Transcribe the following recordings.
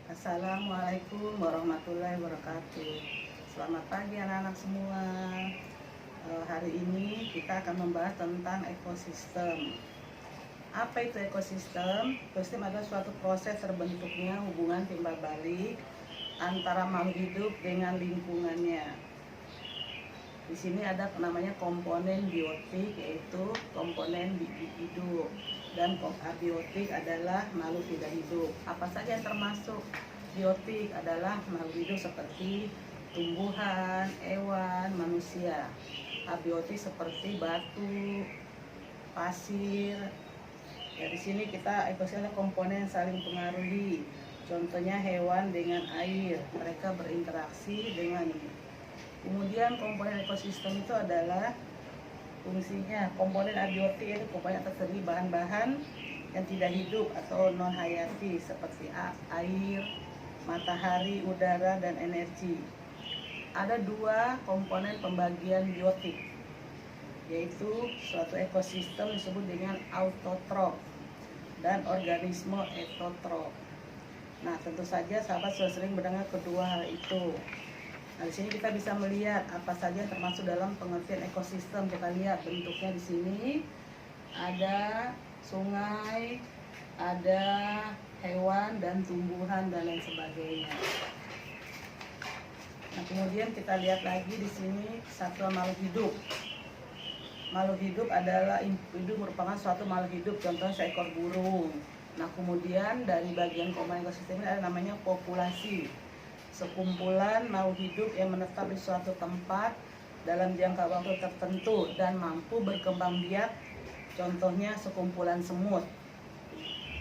Assalamualaikum warahmatullahi wabarakatuh. Selamat pagi anak-anak semua. Hari ini kita akan membahas tentang ekosistem. Apa itu ekosistem? Ekosistem adalah suatu proses terbentuknya hubungan timbal balik antara makhluk hidup dengan lingkungannya. Di sini ada namanya komponen biotik, yaitu komponen hidup, dan abiotik adalah makhluk tidak hidup. Apa saja yang termasuk biotik adalah makhluk hidup seperti tumbuhan, hewan, manusia. Abiotik seperti batu, pasir. Ya, di sini kita ekosistem komponen saling pengaruhi. Contohnya hewan dengan air, mereka berinteraksi dengan ini. Kemudian komponen ekosistem itu adalah fungsinya. Komponen abiotik itu komponen terdiri bahan-bahan yang tidak hidup atau non hayati seperti air, matahari, udara, dan energi. Ada dua komponen pembagian biotik, yaitu suatu ekosistem disebut dengan autotrof dan organisme heterotrof. Nah, tentu saja sahabat sudah sering mendengar kedua hal itu. Nah, di sini kita bisa melihat apa saja yang termasuk dalam pengertian ekosistem. Kita lihat bentuknya di sini. Ada sungai, ada hewan dan tumbuhan dan lain sebagainya. Nah, kemudian kita lihat lagi di sini satuan makhluk hidup. Makhluk hidup adalah individu, merupakan suatu makhluk hidup, contohnya seekor burung. Nah, kemudian dari bagian komponen ekosistem ini ada namanya populasi. Sekumpulan makhluk hidup yang menetap di suatu tempat dalam jangka waktu tertentu dan mampu berkembang biak, contohnya sekumpulan semut.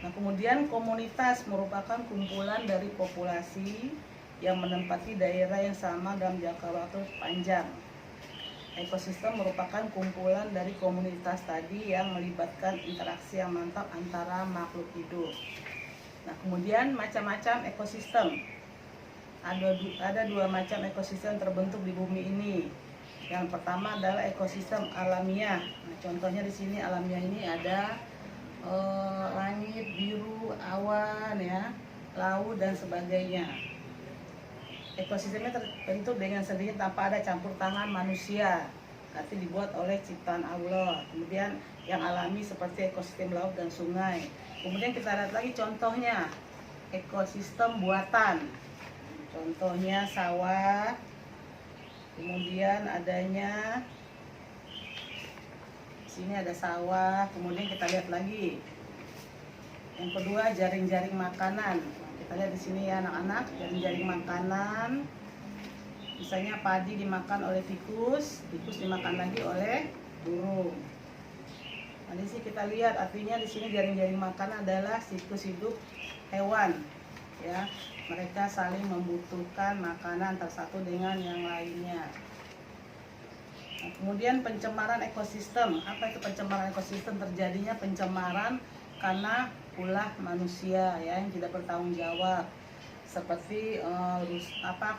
Nah, kemudian komunitas merupakan kumpulan dari populasi yang menempati daerah yang sama dalam jangka waktu panjang. Ekosistem merupakan kumpulan dari komunitas tadi yang melibatkan interaksi yang mantap antara makhluk hidup. Nah, kemudian macam-macam ekosistem. Ada dua macam ekosistem terbentuk di bumi ini. Yang pertama adalah ekosistem alamiah. Nah, contohnya di sini alamiah ini ada langit biru, awan, ya, laut dan sebagainya. Ekosistemnya terbentuk dengan sendiri tanpa ada campur tangan manusia, arti dibuat oleh ciptaan Allah. Kemudian yang alami seperti ekosistem laut dan sungai. Kemudian kita lihat lagi contohnya ekosistem buatan. Contohnya sawah, kemudian adanya sini ada sawah. Kemudian kita lihat lagi yang kedua jaring-jaring makanan. Kita lihat di sini ya anak-anak, jaring-jaring makanan. Misalnya padi dimakan oleh tikus, tikus dimakan lagi oleh burung. Nah, di sini kita lihat artinya di sini jaring-jaring makanan adalah siklus hidup hewan, ya. Mereka saling membutuhkan makanan antara satu dengan yang lainnya. Nah, kemudian pencemaran ekosistem. Apa itu pencemaran ekosistem? Terjadinya pencemaran karena ulah manusia, ya, yang tidak bertanggung jawab, seperti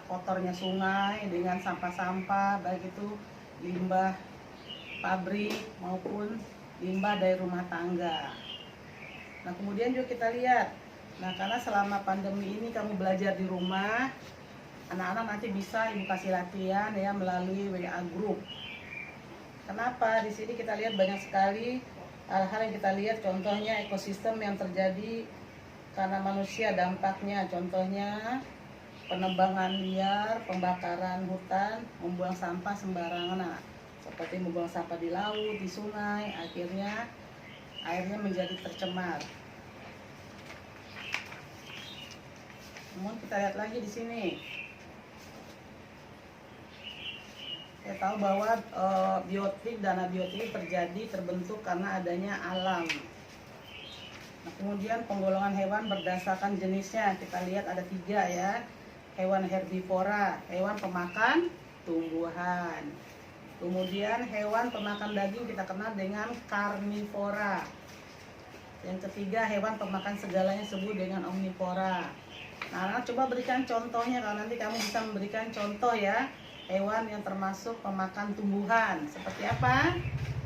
kotornya sungai dengan sampah-sampah, baik itu limbah pabrik maupun limbah dari rumah tangga. Nah, kemudian juga kita lihat, nah, karena selama pandemi ini kamu belajar di rumah, anak-anak nanti bisa ibu kasih latihan, ya, melalui WA group. Kenapa? Di sini kita lihat banyak sekali hal-hal yang kita lihat, contohnya ekosistem yang terjadi karena manusia dampaknya, contohnya penebangan liar, pembakaran hutan, membuang sampah sembarangan, nah, seperti membuang sampah di laut, di sungai, akhirnya airnya menjadi tercemar. Kemudian kita lihat lagi di sini. Saya tahu bahwa biotik dan abiotik terbentuk karena adanya alam. Nah, kemudian penggolongan hewan berdasarkan jenisnya, kita lihat ada 3, ya. Hewan herbivora, hewan pemakan tumbuhan. Kemudian hewan pemakan daging kita kenal dengan karnivora. Yang ketiga hewan pemakan segalanya disebut dengan omnivora. Nah, coba berikan contohnya, kalau nanti kamu bisa memberikan contoh, ya, hewan yang termasuk pemakan tumbuhan. Seperti apa?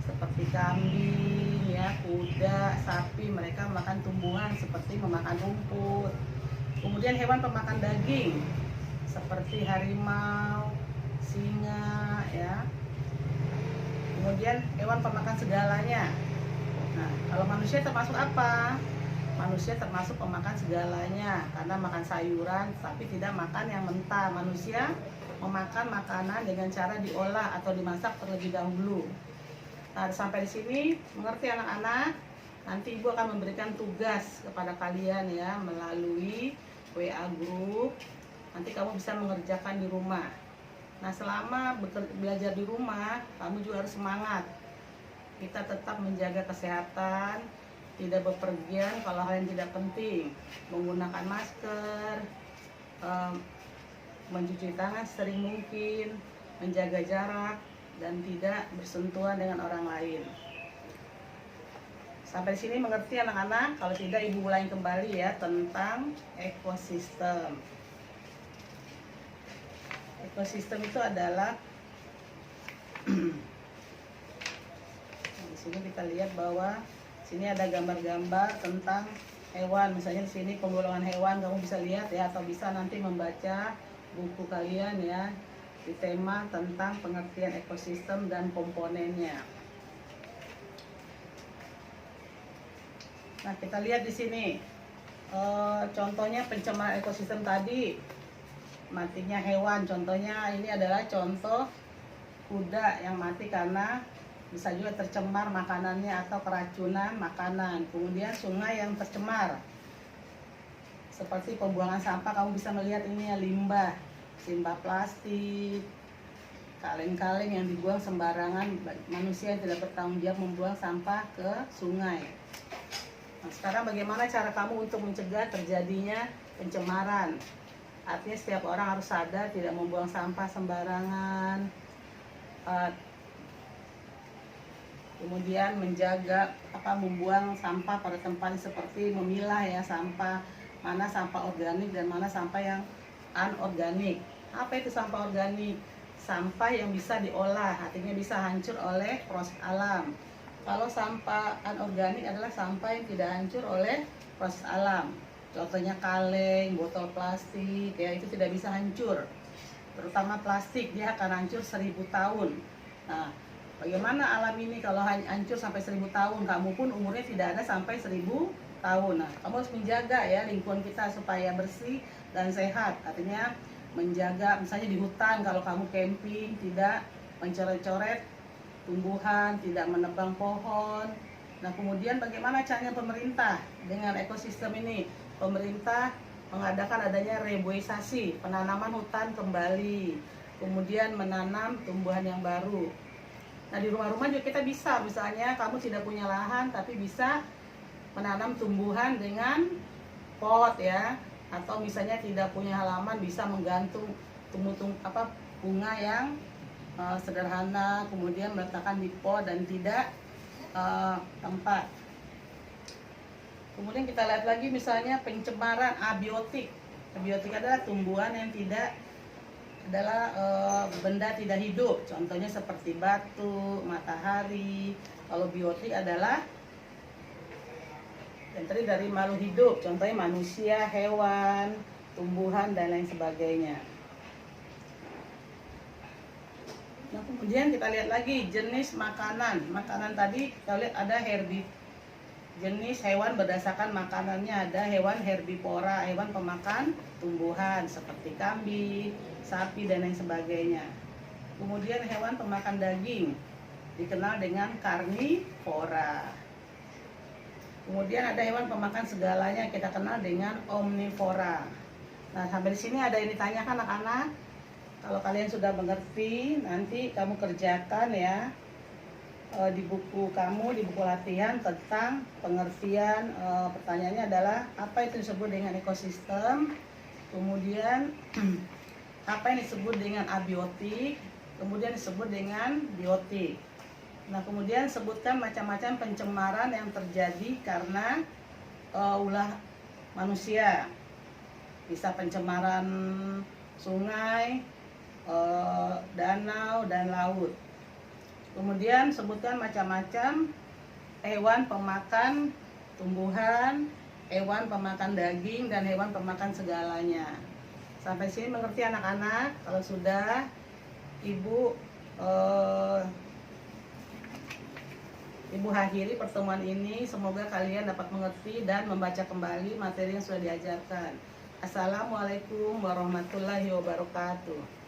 Seperti kambing, ya, kuda, sapi, mereka makan tumbuhan seperti memakan rumput. Kemudian Kemudian hewan pemakan daging seperti harimau, singa, ya. Kemudian hewan pemakan segalanya. Nah, kalau manusia termasuk apa? Manusia termasuk pemakan segalanya karena makan sayuran tapi tidak makan yang mentah. Manusia memakan makanan dengan cara diolah atau dimasak terlebih dahulu. Nah, sampai di sini mengerti anak-anak? Nanti Ibu akan memberikan tugas kepada kalian ya melalui WA group. Nanti kamu bisa mengerjakan di rumah. Nah, selama belajar di rumah, kamu juga harus semangat. Kita tetap menjaga kesehatan, tidak bepergian kalau hal yang tidak penting, menggunakan masker, mencuci tangan sering mungkin, menjaga jarak, dan tidak bersentuhan dengan orang lain. Sampai sini mengerti anak-anak? Kalau tidak, Ibu ulangi kembali ya tentang ekosistem. Ekosistem itu adalah di sini kita lihat bahwa sini ada gambar-gambar tentang hewan. Misalnya di sini penggolongan hewan, kamu bisa lihat ya, atau bisa nanti membaca buku kalian ya di tema tentang pengertian ekosistem dan komponennya. Nah, kita lihat di sini contohnya pencemaran ekosistem tadi, matinya hewan. Contohnya ini adalah contoh kuda yang mati karena bisa juga tercemar makanannya atau keracunan makanan. Kemudian sungai yang tercemar seperti pembuangan sampah, kamu bisa melihat ini ya, limbah plastik, kaleng-kaleng yang dibuang sembarangan. Manusia yang tidak bertanggung jawab membuang sampah ke sungai. Nah, sekarang bagaimana cara kamu untuk mencegah terjadinya pencemaran? Artinya setiap orang harus sadar tidak membuang sampah sembarangan. Kemudian menjaga membuang sampah pada tempatnya, seperti memilah ya sampah, mana sampah organik dan mana sampah yang anorganik. Apa itu sampah organik? Sampah yang bisa diolah, artinya bisa hancur oleh proses alam. Kalau sampah anorganik adalah sampah yang tidak hancur oleh proses alam. Contohnya kaleng, botol plastik, ya itu tidak bisa hancur. Terutama plastik, dia akan hancur 1000 tahun. Nah, bagaimana alam ini kalau hancur sampai 1000 tahun? Kamu pun umurnya tidak ada sampai 1000 tahun. Nah, kamu harus menjaga ya lingkungan kita supaya bersih dan sehat. Artinya menjaga, misalnya di hutan kalau kamu camping, tidak mencoret-coret tumbuhan, tidak menebang pohon. Nah, kemudian bagaimana caranya pemerintah dengan ekosistem ini? Pemerintah mengadakan adanya reboisasi, penanaman hutan kembali, kemudian menanam tumbuhan yang baru. Nah, di rumah-rumah juga kita bisa, misalnya kamu tidak punya lahan tapi bisa menanam tumbuhan dengan pot ya, atau misalnya tidak punya halaman bisa menggantung bunga yang sederhana, kemudian meletakkan di pot dan tidak tempat. Kemudian kita lihat lagi misalnya pencemaran abiotik. Abiotik adalah tumbuhan yang tidak adalah benda tidak hidup, contohnya seperti batu, matahari. Kalau biotik adalah yang terdiri dari makhluk hidup, contohnya manusia, hewan, tumbuhan dan lain sebagainya. Nah, kemudian kita lihat lagi jenis makanan. Makanan tadi kita lihat ada jenis hewan berdasarkan makanannya. Ada hewan herbivora, hewan pemakan tumbuhan seperti kambing, sapi dan lain sebagainya. Kemudian hewan pemakan daging dikenal dengan karnivora. Kemudian ada hewan pemakan segalanya, kita kenal dengan omnivora. Nah, sampai di sini ada yang ditanyakan anak-anak. Kalau kalian sudah mengerti, nanti kamu kerjakan ya di buku kamu, di buku latihan tentang pengertian. Pertanyaannya adalah apa itu disebut dengan ekosistem, kemudian apa yang disebut dengan abiotik, kemudian disebut dengan biotik. Nah, kemudian sebutkan macam-macam pencemaran yang terjadi karena ulah manusia. Bisa pencemaran sungai, danau dan laut. Kemudian sebutkan macam-macam hewan pemakan tumbuhan, hewan pemakan daging dan hewan pemakan segalanya. Sampai sini mengerti anak-anak? Kalau sudah, Ibu Ibu akhiri pertemuan ini. Semoga kalian dapat mengerti dan membaca kembali materi yang sudah diajarkan. Assalamualaikum warahmatullahi wabarakatuh.